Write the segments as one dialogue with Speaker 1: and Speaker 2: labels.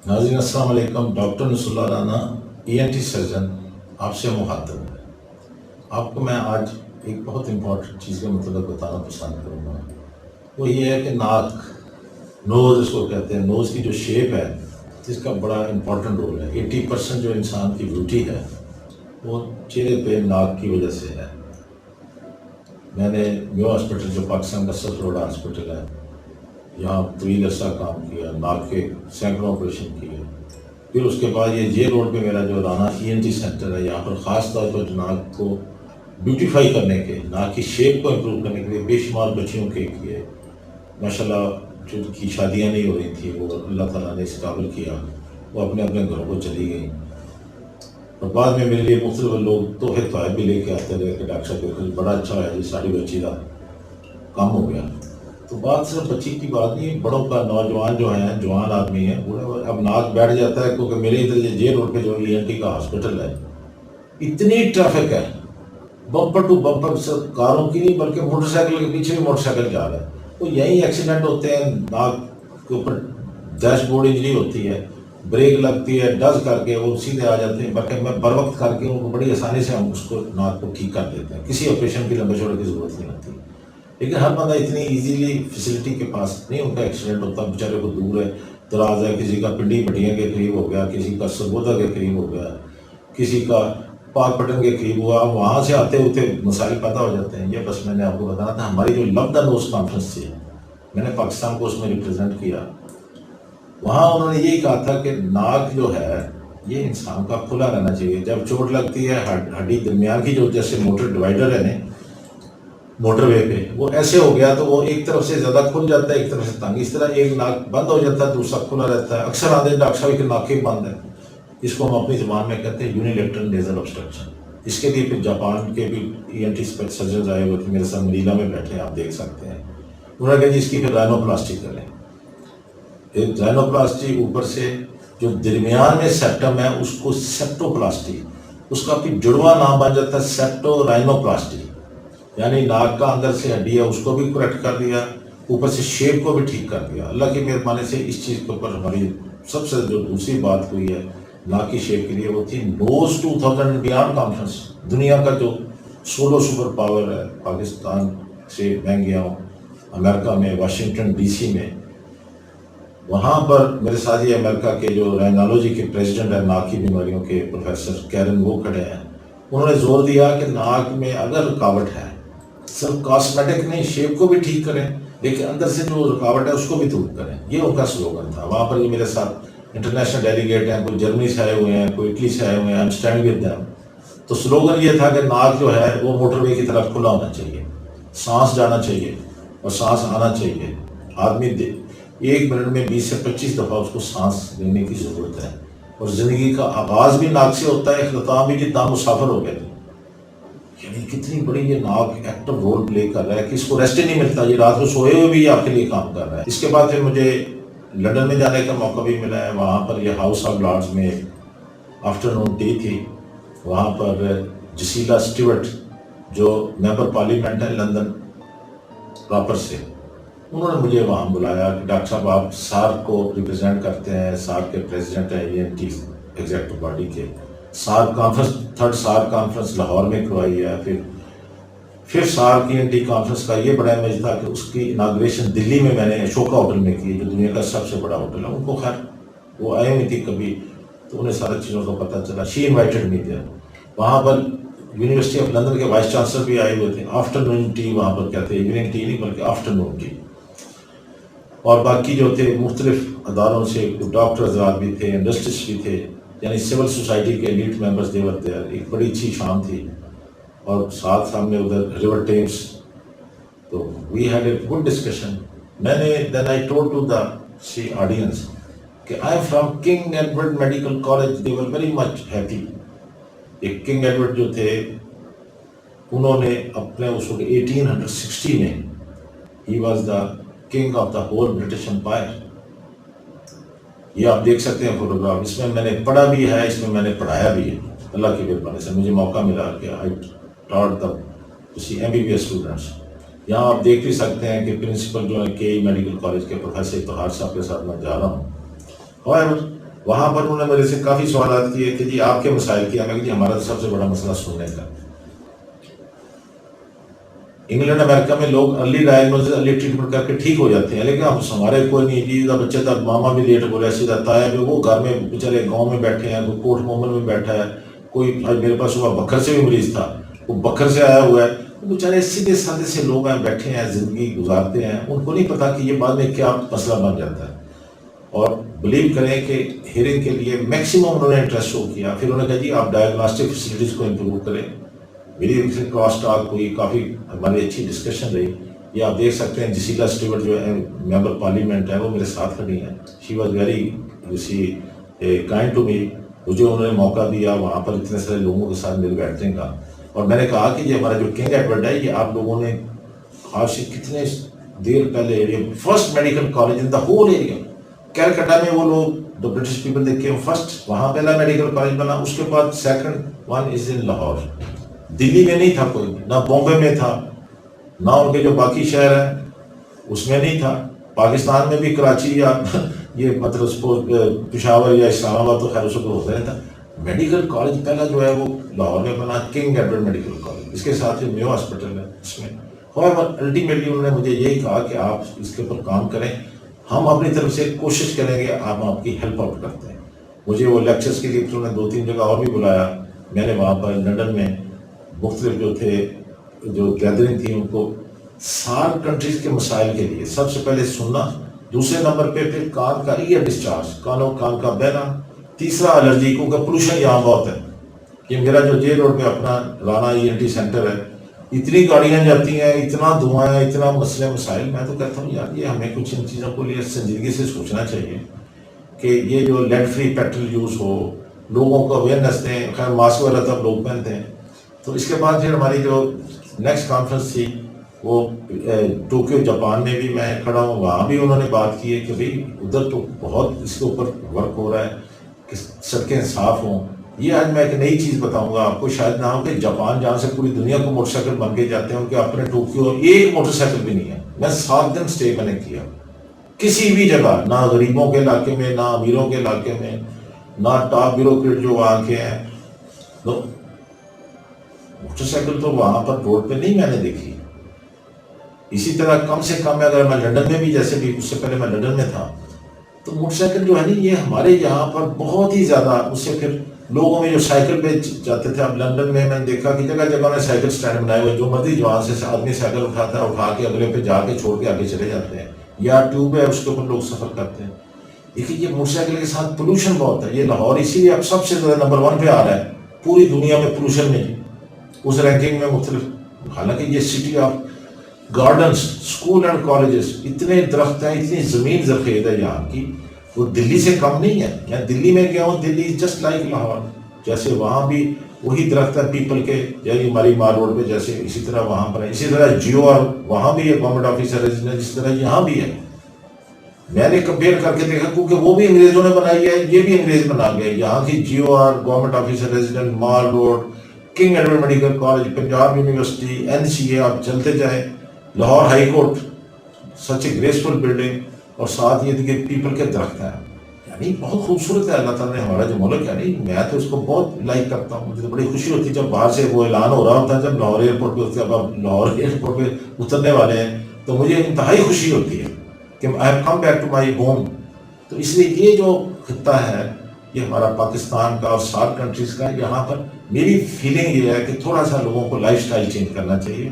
Speaker 1: ناظرین السلام علیکم. ڈاکٹر نصر اللہ رانا ENT سرجن آپ سے مخاطب ہے. آپ کو میں آج ایک بہت امپورٹنٹ چیز کے متعلق بتانا پسند کروں گا. وہ یہ ہے کہ ناک، نوز اس کو کہتے ہیں. نوز کی جو شیپ ہے اس کا بڑا امپورٹنٹ رول ہے. 80% جو انسان کی بیوٹی ہے وہ چہرے پہ ناک کی وجہ سے ہے. میں نے میو ہاسپٹل جو پاکستان کا سب سے بڑا ہاسپٹل ہے یہاں طویل عرصہ کام کیا، ناک کے سینکڑوں آپریشن کیے. پھر اس کے بعد یہ جے روڈ پہ میرا جو رانا ENT سینٹر ہے، یہاں پر خاص طور پر ناک کو بیوٹیفائی کرنے کے، ناک کی شیپ کو امپروو کرنے کے لیے بے شمار بچیوں کے کیے. ماشاءاللہ جن کی شادیاں نہیں ہو رہی تھیں وہ اللہ تعالیٰ نے اس قابل کیا، وہ اپنے اپنے گھروں کو چلی گئیں. اور بعد میں میرے لیے مختلف لوگ تحفے طائب بھی لے کے آتے رہے کہ ڈاکٹر صاحب بڑا اچھا ہے جی، ساری بچی کا کام ہو گیا. تو بات صرف بچی کی بات نہیں، بڑوں کا، نوجوان جو ہیں، جوان آدمی ہیں، اب ناک بیٹھ جاتا ہے. کیونکہ میرے ادھر یہ جے روڈ پہ جو ENT کا ہاسپٹل ہے، اتنی ٹریفک ہے، بمپر ٹو بمپر، صرف کاروں کی نہیں بلکہ موٹر سائیکل کے پیچھے بھی موٹر سائیکل جا رہا ہے. تو یہی ایکسیڈنٹ ہوتے ہیں. ناک کے اوپر ڈیش بورڈ انجری ہوتی ہے، بریک لگتی ہے، ڈز کر کے وہ سیدھے آ جاتے ہیں. بلکہ میں بر وقت کر کے ان کو بڑی آسانی سے ہم اس کو ناک کو ٹھیک کر دیتے ہیں. کسی آپریشن کی لمبے چوڑے کی ضرورت نہیں ہوتی. لیکن ہر بندہ اتنی ایزیلی فیسلٹی کے پاس نہیں ان کا ایکسیڈنٹ ہوتا. بیچارے کو دور ہے، دراز ہے، کسی کا پنڈی بٹیاں کے قریب ہو گیا، کسی کا سرگودا کے قریب ہو گیا، کسی کا پاک پٹن کے قریب ہوا. وہاں سے آتے ہوتے مسائل پیدا ہو جاتے ہیں. یہ بس میں نے آپ کو بتانا تھا. ہماری جو لب دا نوز کانفرنس تھی، میں نے پاکستان کو اس میں ریپرزینٹ کیا. وہاں انہوں نے یہی کہا تھا کہ ناک جو ہے یہ انسان کا کھلا رہنا چاہیے. جب چوٹ لگتی ہے ہڈی درمیان کی جو جیسے موٹر ڈیوائڈر ہے نا موٹر وے پہ، وہ ایسے ہو گیا تو وہ ایک طرف سے زیادہ کھل جاتا ہے، ایک طرف سے تنگ. اس طرح ایک ناک بند ہو جاتا ہے، دوسرا کھلا رہتا ہے. اکثر آتے ہیں ڈاکٹر صاحب کہ ناک ہی بند ہے. اس کو ہم اپنی زبان میں کہتے ہیں یونیلیٹرل نیزل obstruction. اس کے لیے پھر جاپان کے بھی ENT سرجنز آئے ہوئے تھے میرے ساتھ، مریلا میں بیٹھے ہیں، آپ دیکھ سکتے ہیں. انہوں نے کہا جی اس کی پھر رائنوپلاسٹی کریں. ایک رائنوپلاسٹی، اوپر سے جو درمیان میں سیپٹم ہے اس کو سیپٹوپلاسٹی، اس کا پھر جڑواں نام بن جاتا ہے سیپٹو رائنوپلاسٹی. یعنی ناک کا اندر سے ہڈی ہے اس کو بھی کریکٹ کر دیا، اوپر سے شیپ کو بھی ٹھیک کر دیا. اللہ کی مہربانی سے اس چیز کے اوپر ہماری سب سے جو دوسری بات ہوئی ہے ناک کی شیپ کے لیے، وہ تھی نوز 2000 بیانڈ کانفرنس. دنیا کا جو سولو سپر پاور ہے، پاکستان سے میں گیا ہوں امریکہ میں، واشنگٹن DC میں. وہاں پر میرے ساتھ یہ امریکہ کے جو رائنالوجی کے پریزیڈنٹ ہیں ناک کی بیماریوں کے، پروفیسر کیرن، وہ کھڑے ہیں. انہوں نے زور دیا کہ ناک میں اگر رکاوٹ ہے، صرف کاسمیٹک نہیں، شیپ کو بھی ٹھیک کریں، لیکن اندر سے جو رکاوٹ ہے اس کو بھی دور کریں. یہ ان کا سلوگن تھا. وہاں پر یہ میرے ساتھ انٹرنیشنل ڈیلیگیٹ ہیں، کوئی جرمنی سے آئے ہوئے ہیں، کوئی اٹلی سے آئے ہوئے ہیں. Stand with them. تو سلوگن یہ تھا کہ ناک جو ہے وہ موٹر وے کی طرف کھلا ہونا چاہیے، سانس جانا چاہیے اور سانس آنا چاہیے. آدمی 1 منٹ میں 20 سے 25 دفعہ اس کو سانس لینے کی ضرورت ہے. اور زندگی کا آغاز بھی ناک سے ہوتا ہے، اختتام بھی. جتنا مسافر ہو گئے، یعنی کتنی بڑی یہ ناک ایکٹو رول پلے کر رہا ہے کہ اس کو ریسٹ ہی نہیں ملتا. یہ رات کو سوئے ہوئے بھی آپ کے لیے کام کر رہا ہے. اس کے بعد پھر مجھے لندن میں جانے کا موقع بھی ملا ہے. وہاں پر یہ ہاؤس آف لارڈز میں آفٹرنون ٹی تھی. وہاں پر جسیلا اسٹیورٹ جو ممبر پارلیمنٹ ہے لندن پراپر سے، انہوں نے مجھے وہاں بلایا کہ ڈاکٹر صاحب آپ سارک کو ریپرزینٹ کرتے ہیں، سارک کے پریزیڈنٹ ہیں ENT ایگزیکٹو باڈی کے. SAARC conference, 3rd SAARC conference Lahore میں کروائی ہے. پھر سارک ENT کانفرنس کا یہ بڑا امیج تھا کہ اس کی اناگریشن دلی میں نے اشوکا ہوٹل میں کی، جو دنیا کا سب سے بڑا ہوٹل ہے. ان کو خیر وہ آئے ہوئی تھی کبھی تو انہیں ساری چیزوں کا پتہ چلا. شی انوائٹڈ می دیر. وہاں پر یونیورسٹی آف لندن کے وائس چانسلر بھی آئے ہوئے تھے. آفٹرنون ٹی وہاں پر کہتے ہیں، ایوننگ ٹی نہیں بلکہ آفٹرنون ٹی. اور باقی جو تھے مختلف اداروں سے ڈاکٹر حضرات بھی تھے، انڈسٹریس بھی تھے، یعنی سول سوسائٹی کے ایلیٹ ممبرز دیور تھے. ایک بڑی اچھی شام تھی. اور ساتھ ہم نے ادھر ریور ٹیمس، تو we had a good discussion. میں نے then I told to the سی آڈینس کہ I am from King Edward Medical College. They were very much happy. ایک کنگ ایڈورڈ جو تھے انہوں نے اپنے اس وقت 1860 میں he was the king of the whole British Empire. یہ آپ دیکھ سکتے ہیں فوٹوگراف. اس میں میں نے پڑھا بھی ہے، اس میں میں نے پڑھایا بھی ہے. اللہ کی مہربانی سے مجھے موقع ملا کہ آئی ٹاٹ دا MBBS اسٹوڈنٹس. یہاں آپ دیکھ بھی سکتے ہیں کہ پرنسپل جو ہے KE میڈیکل کالج کے پروفیسر اتحاد صاحب کے ساتھ میں جا رہا ہوں. However, وہاں پر انہوں نے میرے سے کافی سوالات کیے کہ جی آپ کے مسائل کیا. میں کہ جی ہمارا تو سب سے بڑا مسئلہ سننے کا. انگلینڈ امریکہ میں لوگ ارلی ڈائگنوز ارلی ٹریٹمنٹ کر کے ٹھیک ہو جاتے ہیں, لیکن ہمارے کوئی نہیں جی بچہ تھا ماما بھی لیٹ بولے سیدھا تایا بھی وہ گھر میں بیچارے گاؤں میں بیٹھے ہیں, کوئی کوٹ مومن میں بیٹھا ہے, کوئی میرے پاس صبح بکھر سے بھی مریض تھا, وہ بکھر سے آیا ہوا ہے. بیچارے سیدھے سادے سے لوگ ہیں, بیٹھے ہیں, زندگی گزارتے ہیں, ان کو نہیں پتا کہ یہ بعد میں کیا مسئلہ بن جاتا ہے. اور بلیو کریں کہ ہیئرنگ کے لیے میکسیمم انہوں نے انٹرسٹ شو کیا. پھر انہوں نے کہا جی آپ ڈائگنوسٹک فیسلٹیز کو امپروو کریں. میری ان سے کراس ٹاک ہوئی, کافی ہماری اچھی ڈسکشن رہی. یہ آپ دیکھ سکتے ہیں جسیلا اسٹیورٹ جو ہے ممبر پارلیمنٹ ہے, وہ میرے ساتھ کھڑی ہیں. She was very kind to me. مجھے انہوں نے موقع دیا وہاں پر اتنے سارے لوگوں کے ساتھ مل بیٹھنے کا. اور میں نے کہا کہ یہ ہمارا جو کنگ ایڈورڈ ہے, یہ آپ لوگوں نے آج سے کتنے دیر پہلے first medical college in the whole area Calcutta میں, وہ لوگ the British people they came first, وہاں پہلا میڈیکل کالج بنا. اس کے بعد سیکنڈ ون از ان لاہور. دلی میں نہیں تھا کوئی, نہ بامبے میں تھا, نہ ان کے جو باقی شہر ہیں اس میں نہیں تھا. پاکستان میں بھی کراچی یا یہ مطلب پشاور یا اسلام آباد تو خیر اس کو ہوتا نہیں تھا. میڈیکل کالج پہلا جو ہے وہ لاہور میں بنا, کنگ ایڈورڈ میڈیکل کالج. اس کے ساتھ میو ہاسپٹل ہے اس میں. الٹیمیٹلی انہوں نے مجھے یہی کہا کہ آپ اس کے اوپر کام کریں, ہم اپنی طرف سے کوشش کریں گے, آپ کی ہیلپ آؤٹ کرتے ہیں. مجھے وہ لیکچرز کے لیے انہوں نے 2-3 جگہ اور بھی بلایا. میں نے وہاں پر لنڈن میں مختلف جو تھے جو گیدرنگ تھی ان کو سار کنٹریز کے مسائل کے لیے سب سے پہلے سننا, دوسرے نمبر پہ پھر کان کا ایئر ڈسچارج, کان کا بہنا, تیسرا الرجی کیونکہ پولوشن یہاں بہت ہے. یہ میرا جو جے روڈ پہ اپنا رانا ENT سینٹر ہے, اتنی گاڑیاں جاتی ہیں, اتنا دھواں ہے, اتنا مسئلے مسائل. میں تو کہتا ہوں یار یہ ہمیں کچھ ان چیزوں کو لیے سنجیدگی سے سوچنا چاہیے کہ یہ جو لیڈ فری پیٹرول یوز ہو, لوگوں کو اویئرنیس دیں. خیر ماسک وغیرہ تب لوگ پہنتے ہیں. تو اس کے بعد پھر ہماری جو نیکسٹ کانفرنس تھی وہ ٹوکیو جاپان میں بھی میں کھڑا ہوں, وہاں بھی انہوں نے بات کی ہے کہ بھئی ادھر تو بہت اس کے اوپر ورک ہو رہا ہے کہ سڑکیں صاف ہوں. یہ آج میں ایک نئی چیز بتاؤں گا آپ کو, شاید نہ ہو کہ جاپان جہاں سے پوری دنیا کو موٹر سائیکل بن کے جاتے ہیں, ان کے اپنے ٹوکیو ایک موٹر سائیکل بھی نہیں ہے. میں 7 دن اسٹے میں نے کیا کسی بھی جگہ, نہ غریبوں کے علاقے میں, نہ امیروں کے علاقے میں, نہ ٹاپ بیوروکریٹ جو وہاں کے ہیں. موٹر سائیکل تو وہاں پر روڈ پہ نہیں میں نے دیکھی. اسی طرح کم سے کم اگر میں لنڈن میں بھی, جیسے بھی اس سے پہلے میں لنڈن میں تھا, تو موٹر سائیکل جو ہے نا یہ ہمارے یہاں پر بہت ہی زیادہ. اس سے پھر لوگوں میں جو سائیکل پہ جاتے تھے, اب لنڈن میں نے دیکھا کہ جگہ جگہ نے سائیکل سٹینڈ بنائے ہوئے, جو مرضی جوان سے آدمی سائیکل اٹھاتا ہے, اٹھا کے اگلے پہ جا کے چھوڑ کے آگے چلے جاتے ہیں, یا ٹیوب ہے اس کے اوپر لوگ سفر کرتے ہیں. دیکھیے یہ موٹر سائیکل کے ساتھ پولوشن بہت ہے. یہ لاہور اسی لیے اب سب سے زیادہ نمبر 1 پہ آ رہا ہے پوری دنیا میں پولوشن میں, اس رینکنگ میں مختلف. حالانکہ یہ city of gardens, school and colleges, اتنے درخت ہیں, اتنی زمین زرخیز ہے یہاں کی, وہ دلی سے کم نہیں ہے. میں دلی میں گیا ہوں, دلی جسٹ لائک لاہور. جیسے وہاں بھی وہی درخت ہیں پیپل کے, یعنی ہماری مال روڈ پہ جیسے, اسی طرح وہاں پر ہے. اسی طرح جیو اور وہاں بھی ہے گورنمنٹ آفیسر, جس طرح یہاں بھی ہے. میں نے کمپیئر کر کے دیکھا کیونکہ وہ بھی انگریزوں نے بنائی ہے, یہ بھی انگریز بنا گیا. یہاں کی G O R, government officer residence, Mall Road, King Edward Medical College, Punjab University, NCA, آپ چلتے جائیں, Lahore High Court, such a graceful building, اور ساتھ یہ کہ پیپل کے درخت ہیں. یعنی بہت خوبصورت ہے اللہ تعالیٰ نے ہمارا جو ملک. یعنی میں تو اس کو بہت لائک کرتا ہوں. مجھے تو بڑی خوشی ہوتی ہے جب باہر سے وہ اعلان ہو رہا ہوتا ہے, جب لاہور ایئرپورٹ پہ ہوتے ہیں, اب آپ لاہور ایئرپورٹ پہ اترنے والے ہیں, تو مجھے انتہائی خوشی ہوتی ہے کہ I have come back to my home. تو اس لیے یہ جو خطہ ہے یہ ہمارا پاکستان کا اور سارک کنٹریز کا, یہاں پر میری فیلنگ یہ ہے کہ تھوڑا سا لوگوں کو لائف سٹائل چینج کرنا چاہیے.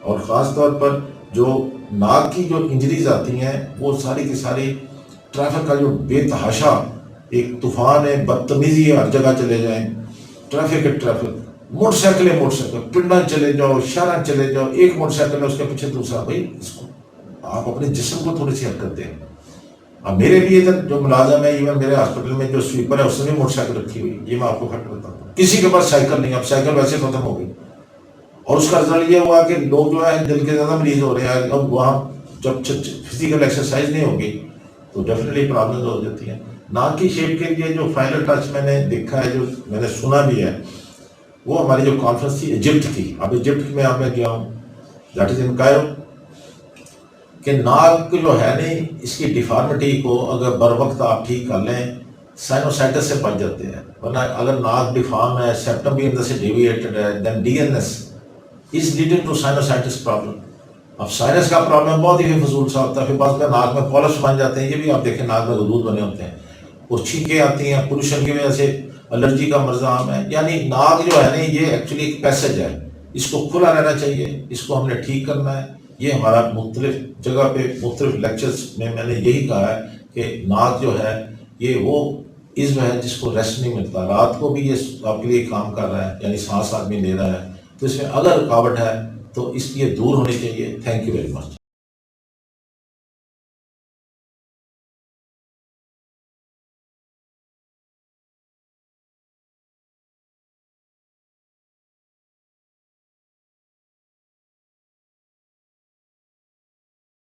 Speaker 1: اور خاص طور پر جو ناک کی جو انجریز آتی ہیں وہ ساری کی ساری ٹریفک کا جو بے تحاشا ایک طوفان ہے, بدتمیزی ہے, ہر جگہ چلے جائیں, ٹریفک, موٹر سائیکل, پنڈا چلے جاؤ, شہر چلے جاؤ, ایک موٹر سائیکل ہے اس کے پیچھے دوسرا. بھائی اس کو آپ اپنے جسم کو تھوڑی سی حرکت دیں. اب میرے بھی ادھر جو ملازم ہے, ایون میرے ہاسپٹل میں جو سویپر ہے اس نے بھی موٹر سائیکل رکھی ہوئی, یہ میں آپ کو فٹ بتاتا ہوں. کسی کے پاس سائیکل نہیں, اب سائیکل ویسے ختم ہو گئی, اور اس کا رزلٹ یہ ہوا کہ لوگ جو ہے دل کے زیادہ مریض ہو رہے ہیں. اب وہاں جب فزیکل ایکسرسائز نہیں ہوگی تو ڈیفینیٹلی پرابلمز ہو جاتی ہیں. ناک کی شیپ کے لیے جو فائنل ٹچ میں نے دیکھا ہے, جو میں نے سنا بھی ہے, وہ ہماری جو کانفرنس تھی ایجپٹ کی. اب ایجپٹ میں آپ میں گیا ہوں, دیٹ از ان کائرو, کہ ناک جو ہے نہیں اس کی ڈیفارمیٹی کو اگر بر وقت آپ ٹھیک کر لیں سائنوسائٹس سے بچ جاتے ہیں. ورنہ اگر ناک ڈیفارم ہے، سیپٹم بھی اندر سے ڈیویٹڈ ہے، then D N S is leading to sinusitis problem. اب سائنس کا پرابلم بہت ہی فضول سا ہوتا ہے، پھر بعض کا ناک میں پولپس بن جاتے ہیں. یہ بھی آپ دیکھیں ناک میں غدود بنے ہوتے ہیں، وہ چھینکیں آتی ہیں پولوشن کی وجہ سے، الرجی کا مرض عام ہے. یعنی ناک جو ہے نا یہ ایکچولی ایک پیسج ہے، اس کو کھلا رہنا چاہیے، اس کو ہم نے ٹھیک کرنا ہے. یہ ہمارا مختلف جگہ پہ مختلف لیکچرز میں نے یہی کہا ہے کہ ناک جو ہے یہ وہ عزو ہے جس کو ریسٹ نہیں ملتا. رات کو بھی یہ آپ کے لیے کام کر رہا ہے، یعنی سانس آدمی لے رہا ہے، تو اس میں اگر رکاوٹ ہے تو اس لیے دور ہونی چاہیے. Thank you very much.